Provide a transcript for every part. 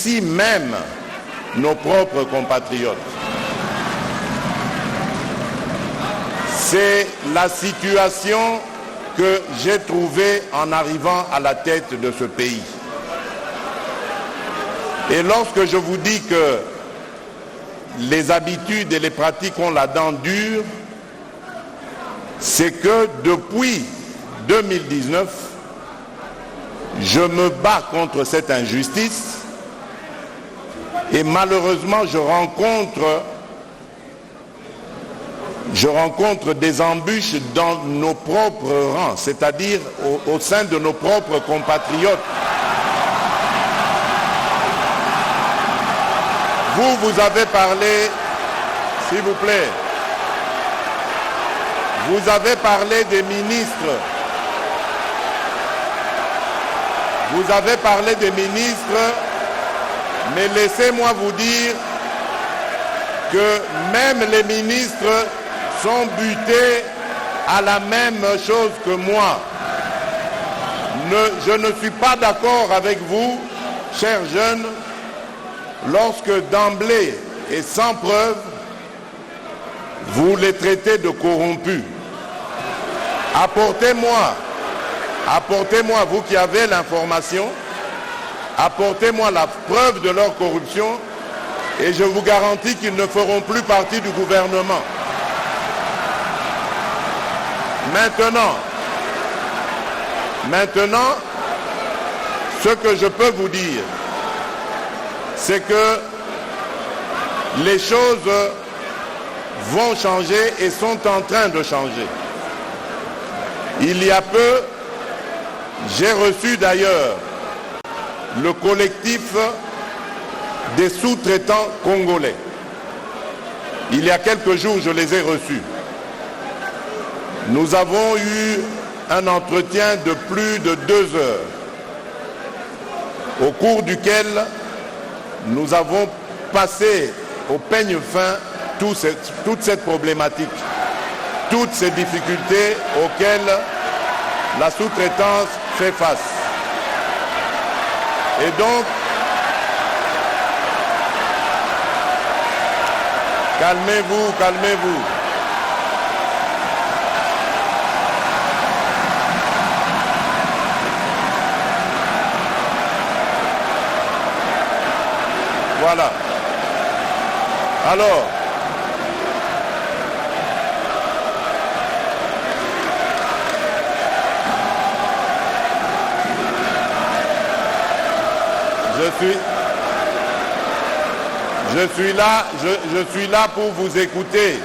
ici même nos propres compatriotes. C'est la situation que j'ai trouvée en arrivant à la tête de ce pays. Et lorsque je vous dis que les habitudes et les pratiques ont la dent dure, c'est que depuis 2019, je me bats contre cette injustice et malheureusement je rencontre des embûches dans nos propres rangs, c'est-à-dire au sein de nos propres compatriotes. Vous avez parlé, s'il vous plaît, vous avez parlé des ministres. Vous avez parlé des ministres, mais laissez-moi vous dire que même les ministres sont butés à la même chose que moi. Je ne suis pas d'accord avec vous, chers jeunes, lorsque d'emblée et sans preuve, vous les traitez de corrompus. Apportez-moi, vous qui avez l'information, apportez-moi la preuve de leur corruption et je vous garantis qu'ils ne feront plus partie du gouvernement. Maintenant, ce que je peux vous dire, c'est que les choses vont changer et sont en train de changer. Il y a peu, j'ai reçu d'ailleurs le collectif des sous-traitants congolais. Il y a quelques jours, je les ai reçus. Nous avons eu un entretien de plus de 2 heures, au cours duquel nous avons passé au peigne fin toute cette problématique, toutes ces difficultés auxquelles la sous-traitance fait face. Et donc, calmez-vous. Voilà. Alors, je suis là pour vous écouter.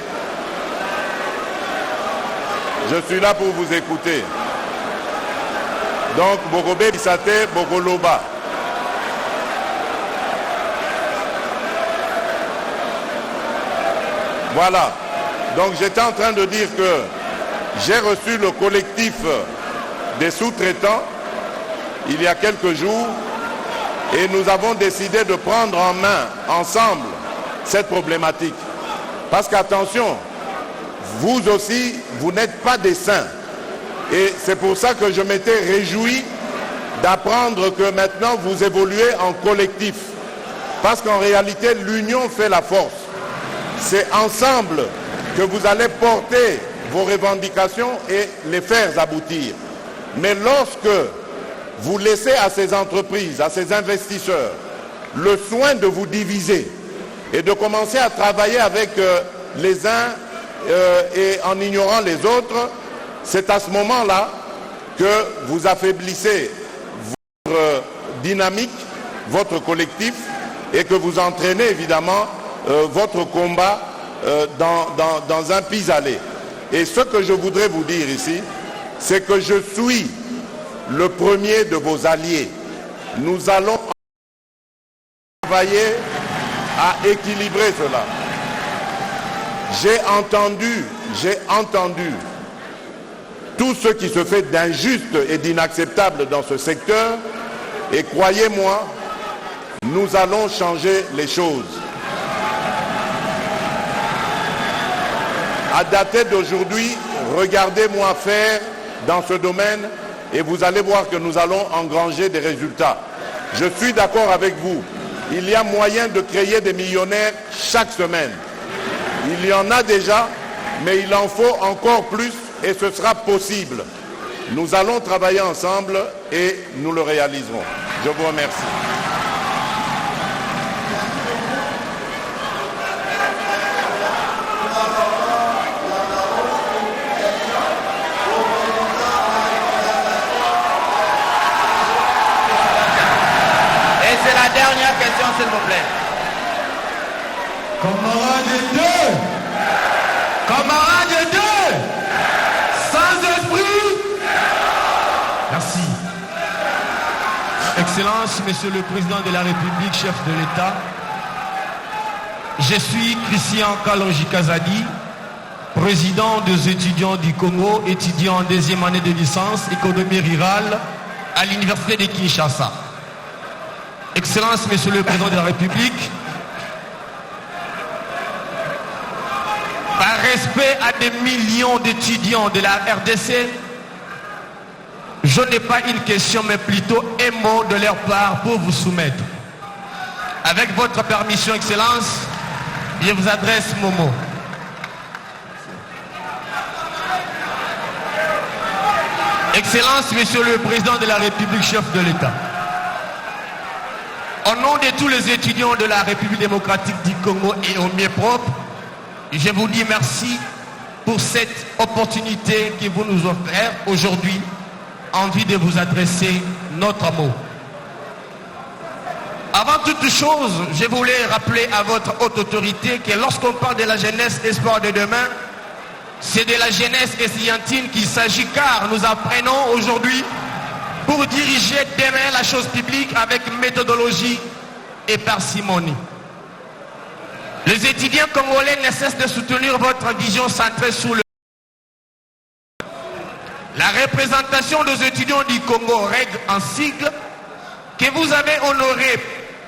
Je suis là pour vous écouter. Donc, Bogobe Bisate, Bogoloba. Voilà. Donc j'étais en train de dire que j'ai reçu le collectif des sous-traitants il y a quelques jours et nous avons décidé de prendre en main ensemble cette problématique. Parce qu'attention, vous aussi, vous n'êtes pas des saints. Et c'est pour ça que je m'étais réjoui d'apprendre que maintenant vous évoluez en collectif. Parce qu'en réalité, l'union fait la force. C'est ensemble que vous allez porter vos revendications et les faire aboutir. Mais lorsque vous laissez à ces entreprises, à ces investisseurs, le soin de vous diviser et de commencer à travailler avec les uns et en ignorant les autres, c'est à ce moment-là que vous affaiblissez votre dynamique, votre collectif, et que vous entraînez évidemment votre combat dans un pis-aller. Et ce que je voudrais vous dire ici, c'est que je suis le premier de vos alliés. Nous allons travailler à équilibrer cela. J'ai entendu tout ce qui se fait d'injuste et d'inacceptable dans ce secteur, et croyez-moi, nous allons changer les choses. À dater d'aujourd'hui, regardez-moi faire dans ce domaine et vous allez voir que nous allons engranger des résultats. Je suis d'accord avec vous. il y a moyen de créer des millionnaires chaque semaine. Il y en a déjà, mais il en faut encore plus et ce sera possible. Nous allons travailler ensemble et nous le réaliserons. Je vous remercie. Et c'est la dernière question, s'il vous plaît. Camarades deux, camarades deux, sans esprit. Merci. Excellence, Monsieur le Président de la République, chef de l'État, je suis Christian Kalonji Kazadi, président des étudiants du Congo, étudiant en deuxième année de licence économie rurale à l'université de Kinshasa. Excellence, Monsieur le Président de la République, par respect à des millions d'étudiants de la RDC, je n'ai pas une question mais plutôt un mot de leur part pour vous soumettre. Avec votre permission, Excellence, je vous adresse mon mot. Excellence, Monsieur le Président de la République, chef de l'État, au nom de tous les étudiants de la République démocratique du Congo et au mien propre, je vous dis merci pour cette opportunité que vous nous offrez aujourd'hui, envie de vous adresser notre mot. Avant toute chose, je voulais rappeler à votre haute autorité que lorsqu'on parle de la jeunesse espoir de demain, c'est de la jeunesse estudiantine qu'il s'agit, car nous apprenons aujourd'hui pour diriger demain la chose publique avec méthodologie et parcimonie. Les étudiants congolais ne cessent de soutenir votre vision centrée sur le... La représentation des étudiants du Congo règle en sigle que vous avez honoré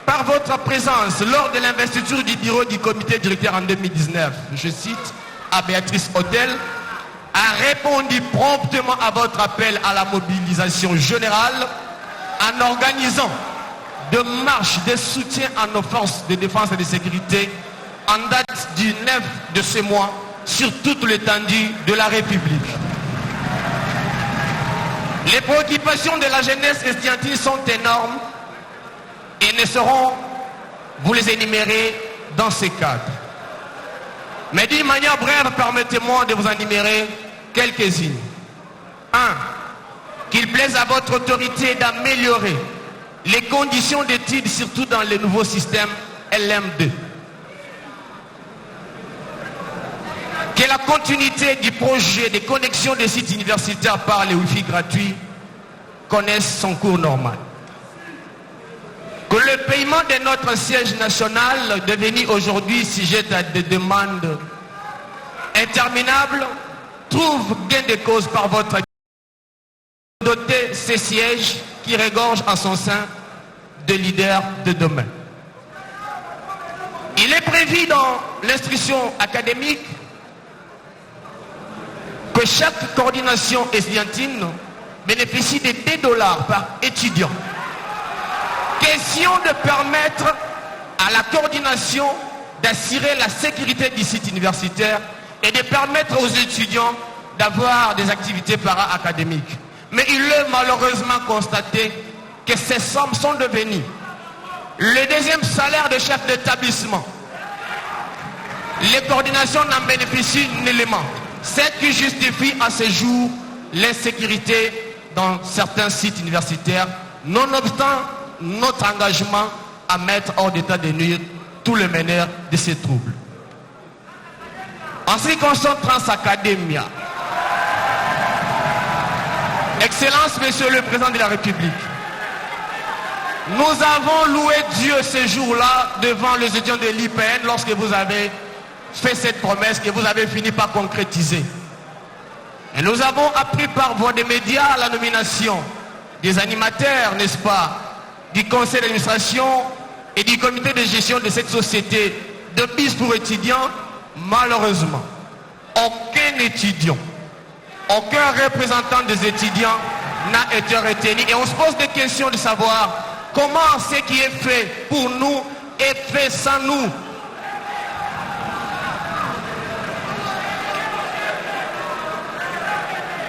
par votre présence lors de l'investiture du bureau du comité directeur en 2019. Je cite, à Béatrice Hôtel, a répondu promptement à votre appel à la mobilisation générale en organisant de marches de soutien à nos forces de défense et de sécurité en date du 9 de ce mois sur toute l'étendue de la République. Les préoccupations de la jeunesse estudiantine sont énormes et ne seront, vous les énumérer dans ces cadres. Mais d'une manière brève, permettez-moi de vous énumérer quelques-unes. 1. Qu'il plaise à votre autorité d'améliorer les conditions d'études, surtout dans le nouveau système LM2. Que la continuité du projet de connexion des sites universitaires par les Wi-Fi gratuits connaisse son cours normal. Que le paiement de notre siège national, devenu aujourd'hui sujet à des demandes interminables, trouve gain de cause par votre doter ces sièges qui regorgent en son sein de leaders de demain. Il est prévu dans l'instruction académique que chaque coordination estudiantine bénéficie de 10 $ par étudiant. Question de permettre à la coordination d'assurer la sécurité du site universitaire et de permettre aux étudiants d'avoir des activités para-académiques. Mais il est malheureusement constaté que ces sommes sont devenues le deuxième salaire de chef d'établissement. Les coordinations n'en bénéficient nullement. C'est qui justifie à ce jour l'insécurité dans certains sites universitaires, nonobstant notre engagement à mettre hors d'état de nuire tous les meneurs de ces troubles. En ce qui concerne Transacademia, Excellence, Monsieur le Président de la République, nous avons loué Dieu ce jour-là devant les étudiants de l'IPN lorsque vous avez fait cette promesse que vous avez fini par concrétiser. Et nous avons appris par voie des médias la nomination des animateurs, n'est-ce pas, du conseil d'administration et du comité de gestion de cette société de bis pour étudiants. Malheureusement, aucun étudiant, aucun représentant des étudiants n'a été retenu. Et on se pose des questions de savoir comment ce qui est fait pour nous est fait sans nous.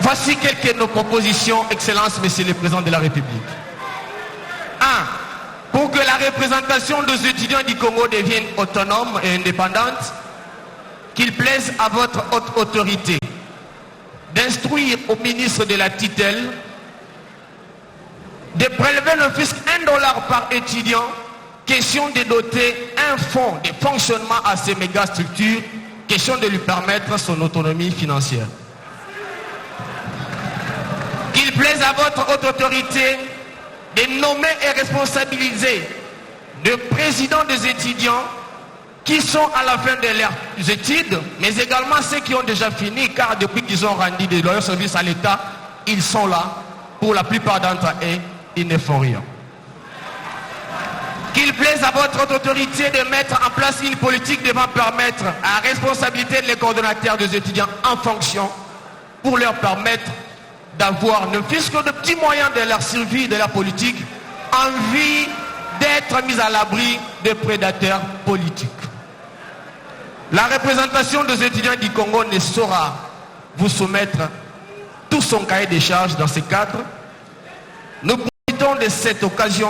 Voici quelques de nos propositions, Excellence, Monsieur le Président de la République. 1. Pour que la représentation des étudiants du Congo devienne autonome et indépendante, qu'il plaise à votre haute autorité d'instruire au ministre de la tutelle de prélever le fisc $1 par étudiant, question de doter un fonds de fonctionnement à ces méga structures, question de lui permettre son autonomie financière. Qu'il plaise à votre haute autorité de nommer et responsabiliser le président des étudiants qui sont à la fin de leurs études, mais également ceux qui ont déjà fini, car depuis qu'ils ont rendu de loyaux services à l'État, ils sont là. Pour la plupart d'entre eux, ils ne font rien. Qu'il plaise à votre autorité de mettre en place une politique devant permettre à la responsabilité des coordonnateurs des étudiants en fonction pour leur permettre d'avoir ne fût-ce que de petits moyens de leur survie, de leur politique, en vue d'être mis à l'abri des prédateurs politiques. La représentation des étudiants du Congo ne saura vous soumettre tout son cahier des charges dans ce cadre. Nous profitons de cette occasion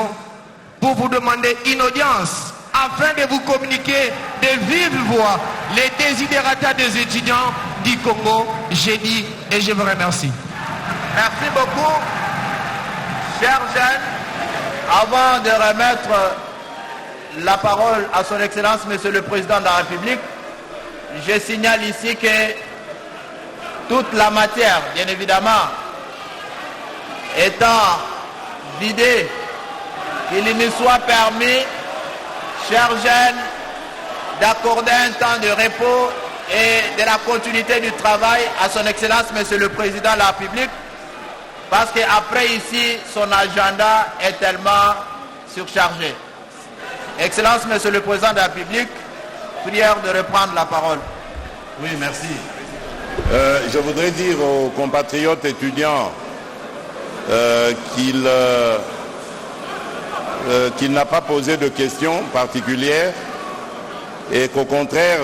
pour vous demander une audience afin de vous communiquer de vive voix les désidérata des étudiants du Congo. J'ai dit et je vous remercie. Merci beaucoup, chers jeunes. Avant de remettre la parole à son Excellence, Monsieur le Président de la République, je signale ici que toute la matière, bien évidemment, étant vidée, qu'il nous soit permis, chers jeunes, d'accorder un temps de repos et de la continuité du travail à son Excellence, Monsieur le Président de la République, parce qu'après ici, son agenda est tellement surchargé. Excellence, Monsieur le Président de la République, prière de reprendre la parole. Oui, merci. Je voudrais dire aux compatriotes étudiants qu'il n'a pas posé de questions particulières et qu'au contraire,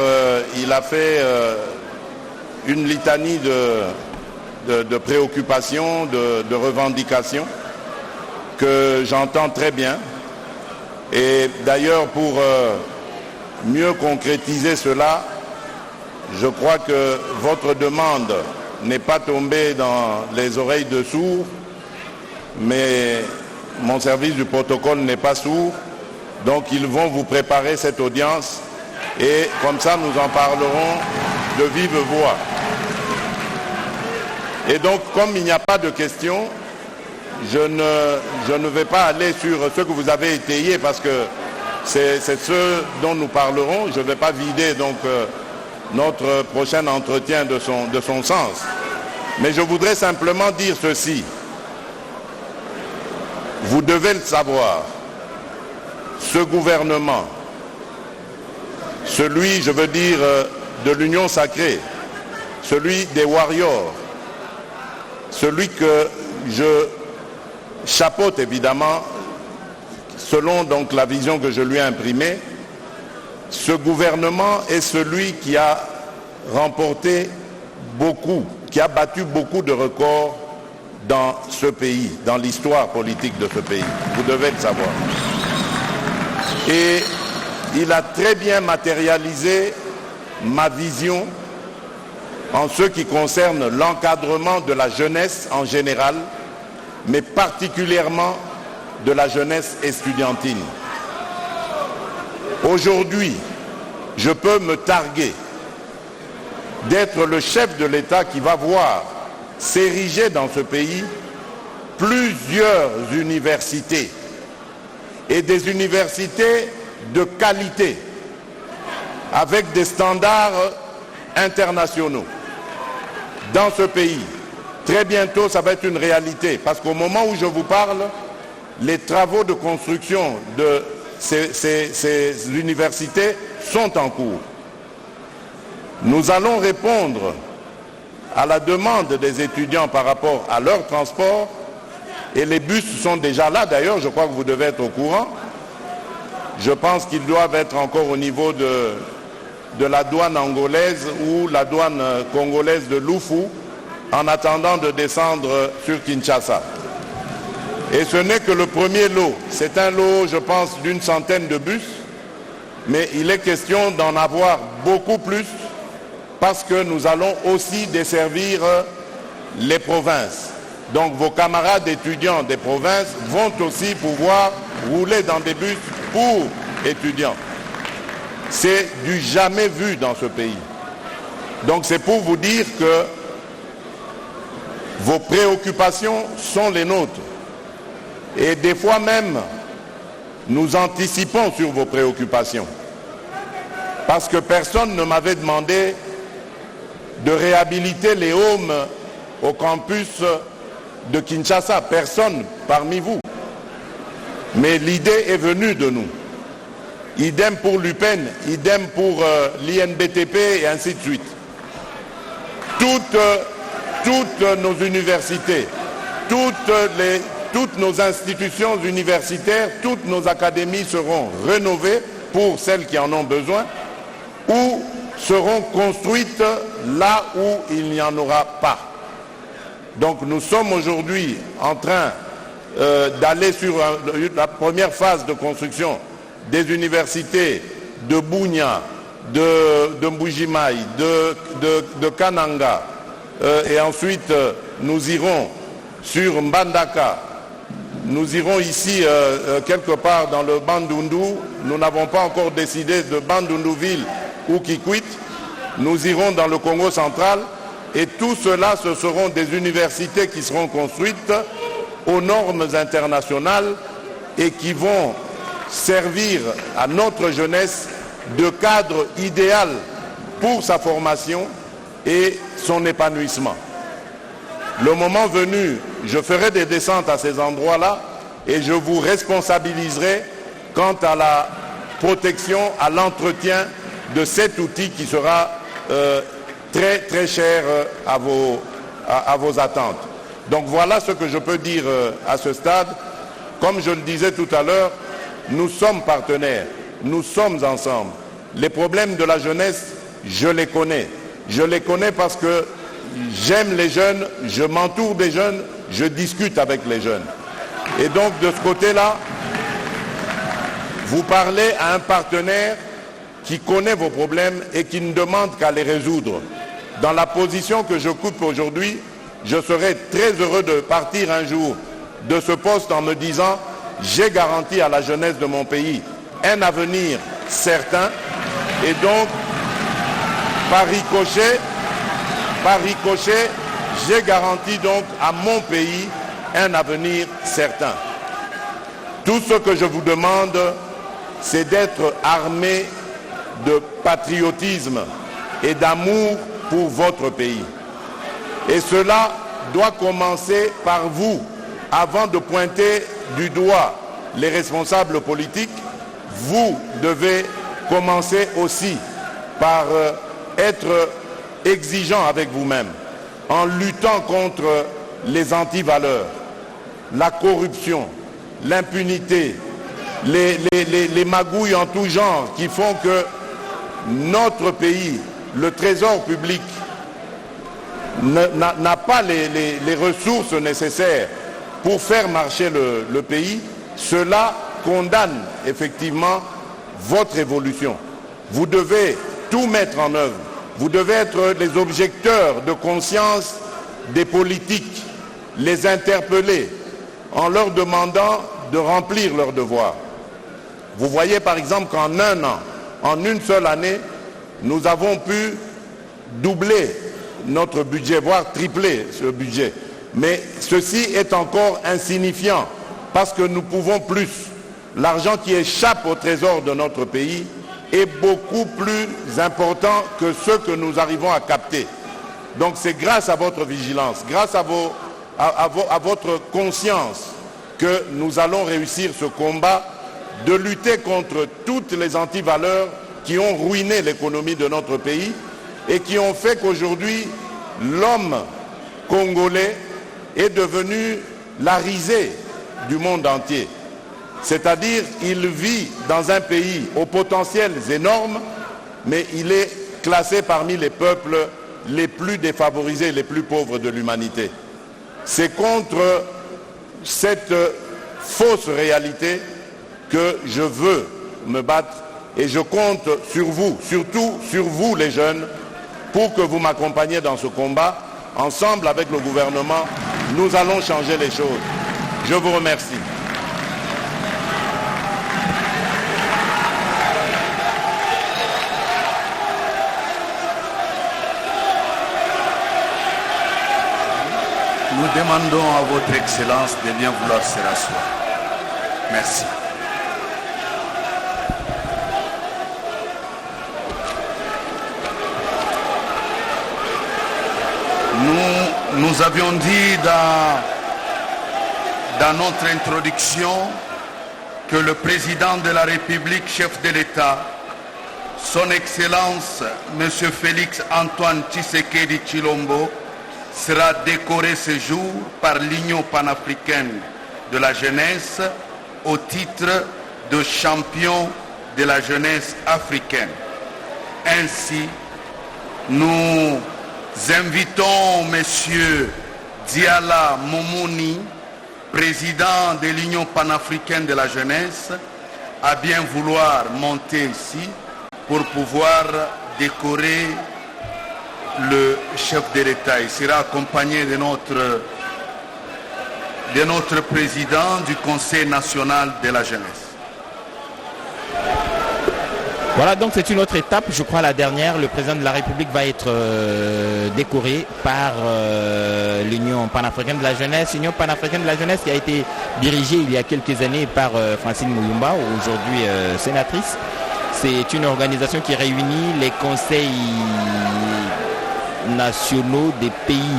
il a fait une litanie de préoccupations, de revendications que j'entends très bien. Et d'ailleurs, pour mieux concrétiser cela, je crois que votre demande n'est pas tombée dans les oreilles de sourds, mais mon service du protocole n'est pas sourd, donc ils vont vous préparer cette audience et comme ça nous en parlerons de vive voix. Et donc, comme il n'y a pas de questions, je ne vais pas aller sur ce que vous avez étayé parce que c'est ce dont nous parlerons. Je ne vais pas vider donc notre prochain entretien de son sens. Mais je voudrais simplement dire ceci. Vous devez le savoir. Ce gouvernement, celui, je veux dire, de l'Union sacrée, celui des warriors, celui que je chapeaute évidemment, selon donc la vision que je lui ai imprimée, ce gouvernement est celui qui a remporté beaucoup, qui a battu beaucoup de records dans ce pays, dans l'histoire politique de ce pays. Vous devez le savoir. Et il a très bien matérialisé ma vision en ce qui concerne l'encadrement de la jeunesse en général, mais particulièrement de la jeunesse estudiantine. Aujourd'hui, je peux me targuer d'être le chef de l'État qui va voir s'ériger dans ce pays plusieurs universités et des universités de qualité avec des standards internationaux dans ce pays. Très bientôt, ça va être une réalité parce qu'au moment où je vous parle, les travaux de construction de ces universités sont en cours. Nous allons répondre à la demande des étudiants par rapport à leur transport et les bus sont déjà là. D'ailleurs, je crois que vous devez être au courant. je pense qu'ils doivent être encore au niveau de la douane angolaise ou la douane congolaise de Lufu, en attendant de descendre sur Kinshasa. Et ce n'est que le premier lot. C'est un lot, je pense, d'une centaine de bus, mais il est question d'en avoir beaucoup plus parce que nous allons aussi desservir les provinces. Donc vos camarades étudiants des provinces vont aussi pouvoir rouler dans des bus pour étudiants. C'est du jamais vu dans ce pays. Donc c'est pour vous dire que vos préoccupations sont les nôtres. Et des fois même, nous anticipons sur vos préoccupations. Parce que personne ne m'avait demandé de réhabiliter les homes au campus de Kinshasa. Personne parmi vous. Mais l'idée est venue de nous. Idem pour l'UPEN, idem pour l'INBTP et ainsi de suite. Toutes nos universités, toutes nos institutions universitaires, toutes nos académies seront rénovées pour celles qui en ont besoin ou seront construites là où il n'y en aura pas. Donc nous sommes aujourd'hui en train d'aller sur la première phase de construction des universités de Bunia, de Mbujimaï, de Kananga, et ensuite nous irons sur Mbandaka, nous irons ici quelque part dans le Bandundu, nous n'avons pas encore décidé de Bandundu-Ville ou Kikwit, nous irons dans le Congo central et tout cela ce seront des universités qui seront construites aux normes internationales et qui vont servir à notre jeunesse de cadre idéal pour sa formation et son épanouissement. Le moment venu, je ferai des descentes à ces endroits-là et je vous responsabiliserai quant à la protection, à l'entretien de cet outil qui sera très très cher à vos attentes. Donc voilà ce que je peux dire à ce stade. Comme je le disais tout à l'heure, nous sommes partenaires, nous sommes ensemble. Les problèmes de la jeunesse, je les connais. Je les connais parce que j'aime les jeunes, je m'entoure des jeunes, je discute avec les jeunes. Et donc de ce côté-là, vous parlez à un partenaire qui connaît vos problèmes et qui ne demande qu'à les résoudre. Dans la position que j'occupe aujourd'hui, je serai très heureux de partir un jour de ce poste en me disant j'ai garanti à la jeunesse de mon pays un avenir certain et donc par ricochet, j'ai garanti donc à mon pays un avenir certain. Tout ce que je vous demande, c'est d'être armé de patriotisme et d'amour pour votre pays. Et cela doit commencer par vous, avant de pointer du doigt les responsables politiques. Vous devez commencer aussi par être exigeant avec vous-même, en luttant contre les antivaleurs, la corruption, l'impunité, les magouilles en tout genre qui font que notre pays, le trésor public, n'a pas les ressources nécessaires pour faire marcher le pays. Cela condamne effectivement votre évolution. Vous devez tout mettre en œuvre. Vous devez être les objecteurs de conscience des politiques, les interpeller en leur demandant de remplir leurs devoirs. Vous voyez par exemple qu'en un an, en une seule année, nous avons pu doubler notre budget, voire tripler ce budget. Mais ceci est encore insignifiant parce que nous pouvons plus. L'argent qui échappe au trésor de notre pays est beaucoup plus important que ce que nous arrivons à capter. Donc c'est grâce à votre vigilance, grâce à votre conscience que nous allons réussir ce combat de lutter contre toutes les antivaleurs qui ont ruiné l'économie de notre pays et qui ont fait qu'aujourd'hui l'homme congolais est devenu la risée du monde entier. C'est-à-dire, il vit dans un pays aux potentiels énormes, mais il est classé parmi les peuples les plus défavorisés, les plus pauvres de l'humanité. C'est contre cette fausse réalité que je veux me battre et je compte sur vous, surtout sur vous les jeunes, pour que vous m'accompagniez dans ce combat. Ensemble avec le gouvernement, nous allons changer les choses. Je vous remercie. Nous demandons à votre Excellence de bien vouloir se rasseoir. Merci. Nous avions dit dans notre introduction que le président de la République, chef de l'État, son Excellence, M. Félix Antoine Tshisekedi Tshilombo, sera décoré ce jour par l'Union panafricaine de la jeunesse au titre de champion de la jeunesse africaine. Ainsi, nous invitons M. Diala Momoni, président de l'Union panafricaine de la jeunesse, à bien vouloir monter ici pour pouvoir décorer le chef de l'État. Il sera accompagné de notre président du Conseil national de la jeunesse. Voilà, donc c'est une autre étape, je crois la dernière. Le président de la République va être décoré par l'Union panafricaine de la jeunesse. L'Union panafricaine de la jeunesse qui a été dirigée il y a quelques années par Francine Muyumba, aujourd'hui sénatrice. C'est une organisation qui réunit les conseils nationaux des pays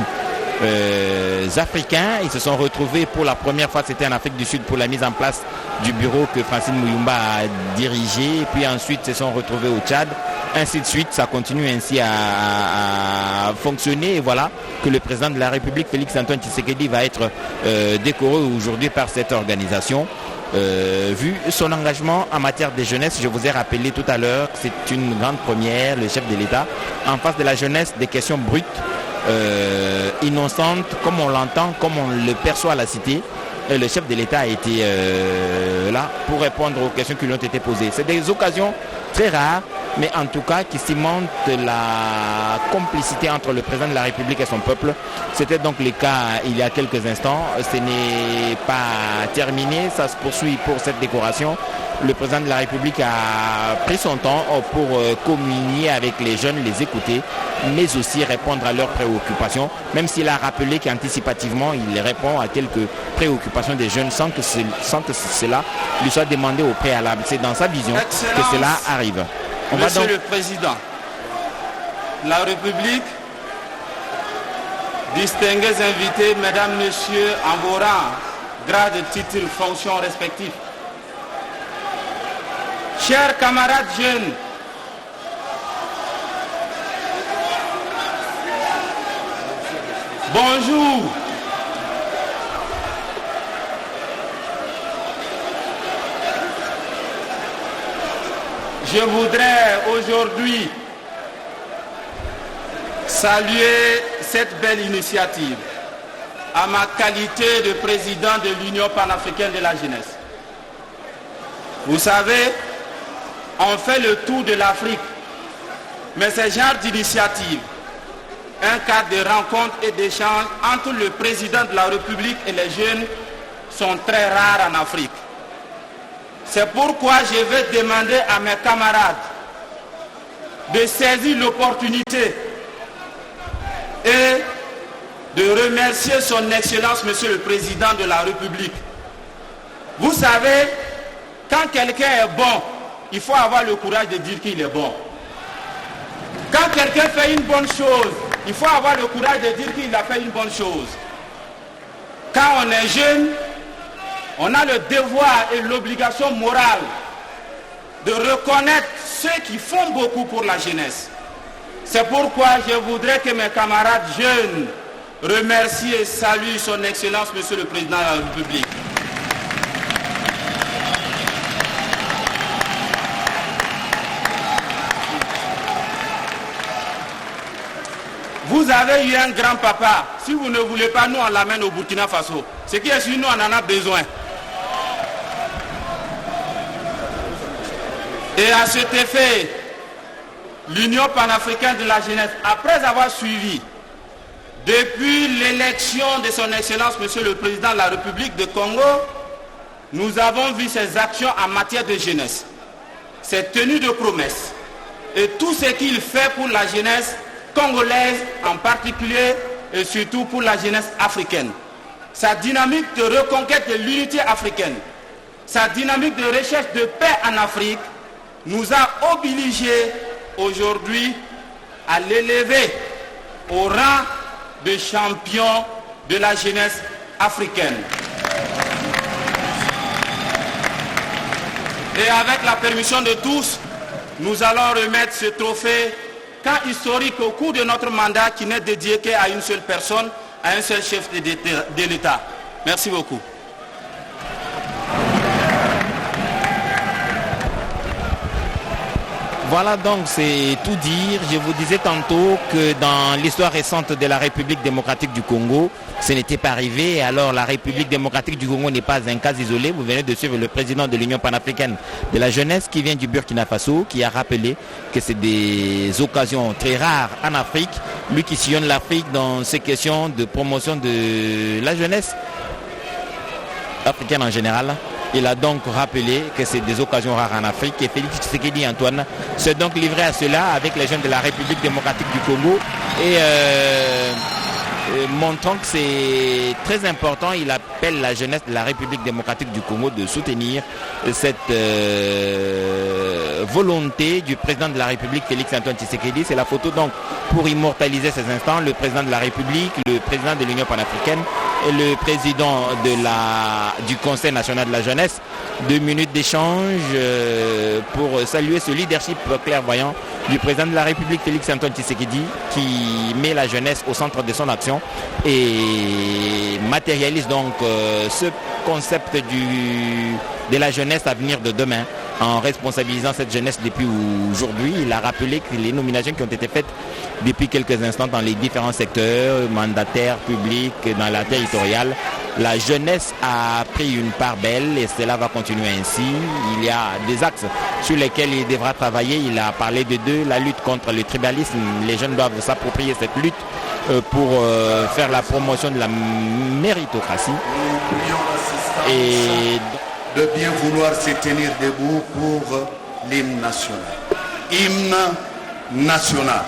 africains. Ils se sont retrouvés pour la première fois, c'était en Afrique du Sud, pour la mise en place du bureau que Francine Muyumba a dirigé, puis ensuite se sont retrouvés au Tchad, ainsi de suite. Ça continue ainsi à fonctionner, et voilà que le président de la République, Félix Antoine Tshisekedi, va être décoré aujourd'hui par cette organisation. Vu son engagement en matière de jeunesse, je vous ai rappelé tout à l'heure que c'est une grande première, le chef de l'État, en face de la jeunesse, des questions brutes, innocentes, comme on l'entend, comme on le perçoit à la cité. Et le chef de l'État a été là pour répondre aux questions qui lui ont été posées. C'est des occasions très rares, mais en tout cas qui cimentent la complicité entre le président de la République et son peuple. C'était donc le cas il y a quelques instants. Ce n'est pas terminé, ça se poursuit pour cette décoration. Le président de la République a pris son temps pour communier avec les jeunes, les écouter, mais aussi répondre à leurs préoccupations, même s'il a rappelé qu'anticipativement, il répond à quelques préoccupations des jeunes sans que cela lui soit demandé au préalable. C'est dans sa vision que cela arrive. Monsieur le Président, la République, distingués invités, Mesdames, Messieurs, en vos rangs, grades, titres, fonctions respectifs. Chers camarades jeunes, bonjour. Je voudrais aujourd'hui saluer cette belle initiative à ma qualité de président de l'Union panafricaine de la jeunesse. Vous savez, on fait le tour de l'Afrique, mais ce genre d'initiative, un cadre de rencontre et d'échange entre le président de la République et les jeunes sont très rares en Afrique. C'est pourquoi je vais demander à mes camarades de saisir l'opportunité et de remercier son Excellence, Monsieur le Président de la République. Vous savez, quand quelqu'un est bon, il faut avoir le courage de dire qu'il est bon. Quand quelqu'un fait une bonne chose, il faut avoir le courage de dire qu'il a fait une bonne chose. Quand on est jeune, on a le devoir et l'obligation morale de reconnaître ceux qui font beaucoup pour la jeunesse. C'est pourquoi je voudrais que mes camarades jeunes remercient et saluent son Excellence, Monsieur le Président de la République. Vous avez eu un grand-papa. Si vous ne voulez pas, nous on l'amène au Burkina Faso. Ce qui est sur nous, on en a besoin. Et à cet effet, l'Union panafricaine de la jeunesse, après avoir suivi, depuis l'élection de son Excellence, Monsieur le Président de la République de Congo, nous avons vu ses actions en matière de jeunesse, ses tenues de promesses et tout ce qu'il fait pour la jeunesse congolaise en particulier et surtout pour la jeunesse africaine. Sa dynamique de reconquête de l'unité africaine, sa dynamique de recherche de paix en Afrique nous a obligés aujourd'hui à l'élever au rang de champion de la jeunesse africaine. Et avec la permission de tous, nous allons remettre ce trophée cas historique au cours de notre mandat qui n'est dédié qu'à une seule personne, à un seul chef de l'État. Merci beaucoup. Voilà, donc c'est tout dire. Je vous disais tantôt que dans l'histoire récente de la République démocratique du Congo, ce n'était pas arrivé. Alors la République démocratique du Congo n'est pas un cas isolé. Vous venez de suivre le président de l'Union panafricaine de la jeunesse qui vient du Burkina Faso, qui a rappelé que c'est des occasions très rares en Afrique. Lui qui sillonne l'Afrique dans ces questions de promotion de la jeunesse africaine en général. Il a donc rappelé que c'est des occasions rares en Afrique et Félix Tshisekedi Antoine s'est donc livré à cela avec les jeunes de la République démocratique du Congo et montrant que c'est très important, il appelle la jeunesse de la République démocratique du Congo de soutenir cette volonté du président de la République Félix Antoine Tshisekedi. C'est la photo donc pour immortaliser ces instants, le président de la République, le président de l'Union panafricaine et le président du Conseil national de la jeunesse. 2 minutes d'échange pour saluer ce leadership clairvoyant du président de la République Félix Antoine Tshisekedi qui met la jeunesse au centre de son action et matérialise donc ce concept de la jeunesse à venir de demain en responsabilisant cette jeunesse depuis aujourd'hui. Il a rappelé que les nominations qui ont été faites depuis quelques instants dans les différents secteurs, mandataires, publics, dans la territoriale, la jeunesse a pris une part belle et cela va continuer ainsi. Il y a des axes sur lesquels il devra travailler. Il a parlé de deux, la lutte contre le tribalisme. Les jeunes doivent s'approprier cette lutte pour faire la promotion de la méritocratie. Et de bien vouloir se tenir debout pour l'hymne national. Hymne national.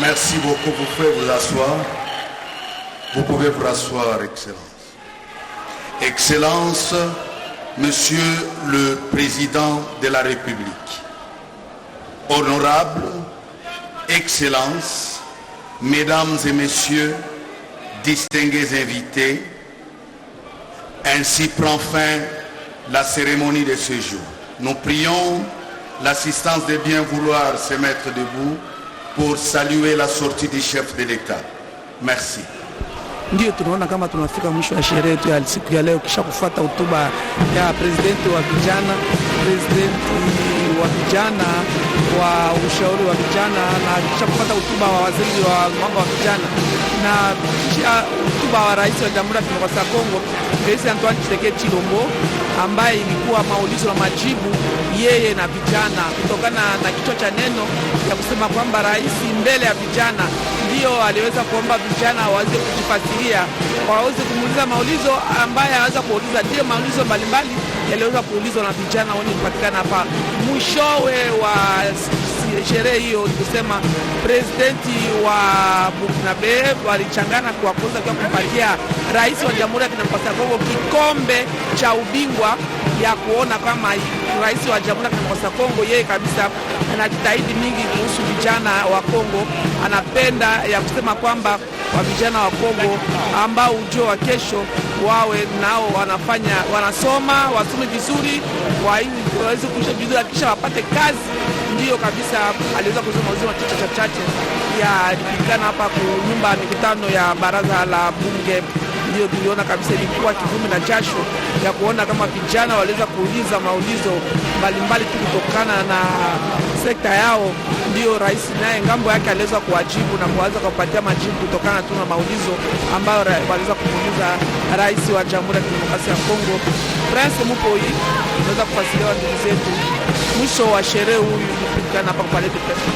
Merci beaucoup, vous pouvez vous asseoir. Vous pouvez vous asseoir, Excellence. Excellence, Monsieur le Président de la République. Honorable, Excellence, Mesdames et Messieurs, distingués invités, ainsi prend fin la cérémonie de ce jour. Nous prions l'assistance de bien vouloir se mettre debout pour saluer la sortie du chef de l'État. Merci. Ndio tunaona kama tunafika mwisho wa sherehe yetu ya siku ya leo, kisha kufuata hotuba ya presidenti wa vijana, wa ushauri wa vijana, na kisha kufuata hotuba wa waziri wa mambo ya vijana, na kisha hotuba wa rais wa Jamhuri ya Kidemokrasia ya Kongo, Rais Antoine Tshisekedi Tshilombo, ambaye ilikuwa maulizo na majibu yeye na vijana, kutokana na kichwa cha neno ya kusema kwamba rais mbele ya vijana ndio aliweza kuomba vijana waweze kujifasiria, waweze kumuuliza maulizo ambaye anaweza kuuliza. Ndio maulizo mbalimbali yaliweza kuulizwa na vijana wenye kupatikana hapa. Mwishowe wa sherehe hiyo ni kusema presidenti wa Burkinabe walichangana kwa kuweza kumpatia rais wa Jamhuri ya Kidemokrasia ya Kongo kikombe cha ubingwa, ya kuona kama rais wa Jamhuri ya Kidemokrasia ya Kongo yeye kabisa anajitahidi mingi kuhusu vijana wa Kongo. Anapenda ya kusema kwamba wa vijana wa Kongo ambao ujio wa kesho wawe nao wasome vizuri, waweze kuisha vizuri, kisha wapate kazi. Ndiyo kabisa aliweza kusema uzima chache ya kupigana hapa kwa nyumba ya mikutano ya baraza la bunge. Ndio tuliona kabisa ilikuwa kivumi na jasho ya kuona kama vijana waliweza kuuliza maulizo mbalimbali tu kutokana na sekta yao. Ndio rais naye ngambo yake aliweza kuwajibu na kuanza kupatia majibu kutokana tu na maulizo ambayo waliweza kumuuliza rais wa Jamhuri ya Kidemokrasia ya Kongo. Prince Mupoi tunaweza kufasiria ndugu zetu mwisho wa sherehe huyu kufikana hapa kwa Palais de Pesa.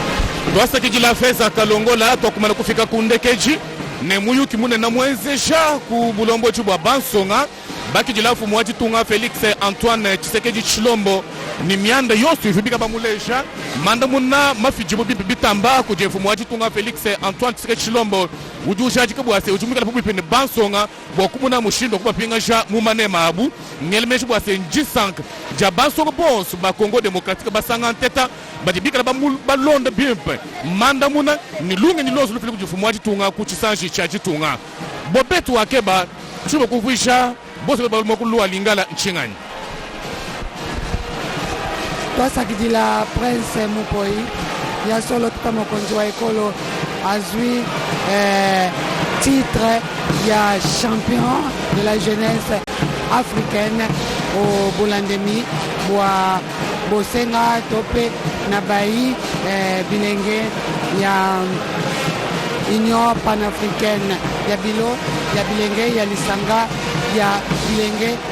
Twasa kijila feza kalongola twakumana kufika kundekeji ne muyu kimune na mwezesha ku bulombo chubwa bansonga baki jilafu mwaji tunga Felix Antoine Tshisekedi Tshilombo ni mianda yosu ifibika bamulesha manda muna mafijibu bitamba kujefu mwaji tunga Felix Antoine Tshisekedi Tshilombo ujusha jikabwase ujumika la pupi pene bansonga bwakumuna mushindo kuba pingasha mumanema abu ngelmeshi bwase njisank ja bansonga bons ba Congo Démocratique basanga nteta badibika la balonda bimpe manda muna ni lunge ni lozo lufili kujefu mwaji tunga kuchisanji cha jitunga bobetu wakeba chuba kuvuisha bose balmokulwa lingala nchingani. Twasa kidila Prince Mupoi ya solo tuta mokonzi wa ekolo azwi titre ya champion de la jeunesse africaine au Bolandemi bwa bosenga tope na bai bilenge ya Union panafricaine ya bilenge ya lisanga ya bilenge